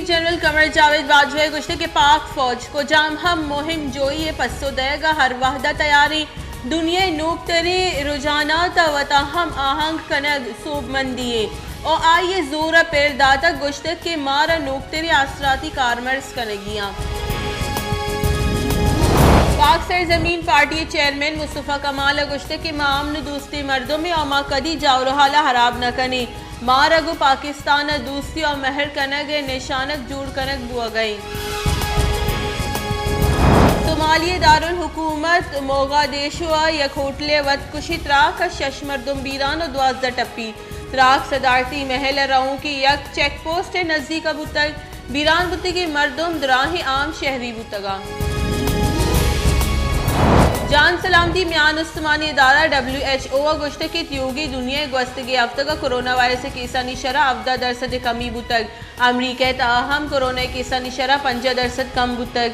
Chief general Qamar Javed Bajwa गुश्ते के पाक फौज को जाम हम मुहिम जोई पस्सो देगा हर वाहदा तैयारी दुनिया नूकतरी रुझानात वताहम आहंग कनग सूबमंदिए और आइए जोर पेरदाता गुश्ते के मारा नूकतरी आसराती कारमर्स कनगियाँ। पाक सरजमीन पार्टी चेयरमैन मुस्तफ़ा कमाल गुश्ते के मामन दोस्ती मर्दों में और माँ कदी जावरहाला हराब न कने मारगु पाकिस्तान दोस्ती और महर कनग निशानक जूड़ कनक बुआ गई। सोमालिया दारुल हुकूमत मोगादेशो यक होटले वत कुशी त्राक शशमरदुम बीरान और 12 टप्पी त्राक सदारती महल राहू की यक चेक पोस्ट नजदीक बुतग बीरान बुते की मर्दुम दराह आम शहरी बुतगा। जान सलामती म्यान उस्मानी इदारा WHO गुश्त की त्योगी दुनिया गस्तगी हफ्ते का कोरोना वायरस केसा निशरा 14% कमी बुतक अमरीका ताहम कोरोना केसा निशरा 5% कम बुतक।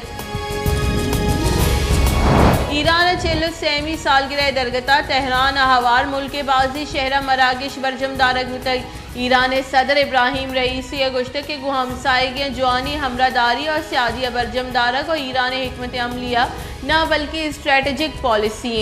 ईरान चेलुक सेमी सालगिरह दरगता तेहरान हवार मुल्क बाजी शहरा मराकेश बरजम दारक बुतक ईरान सदर इब्राहिम रईसी गुश्त के गुहमसाएगी जवानी हमरादारी और सियादी बरजम दारक और ईरान हिकमत अमलिया न बल्कि स्ट्रेटेजिक पॉलिसी।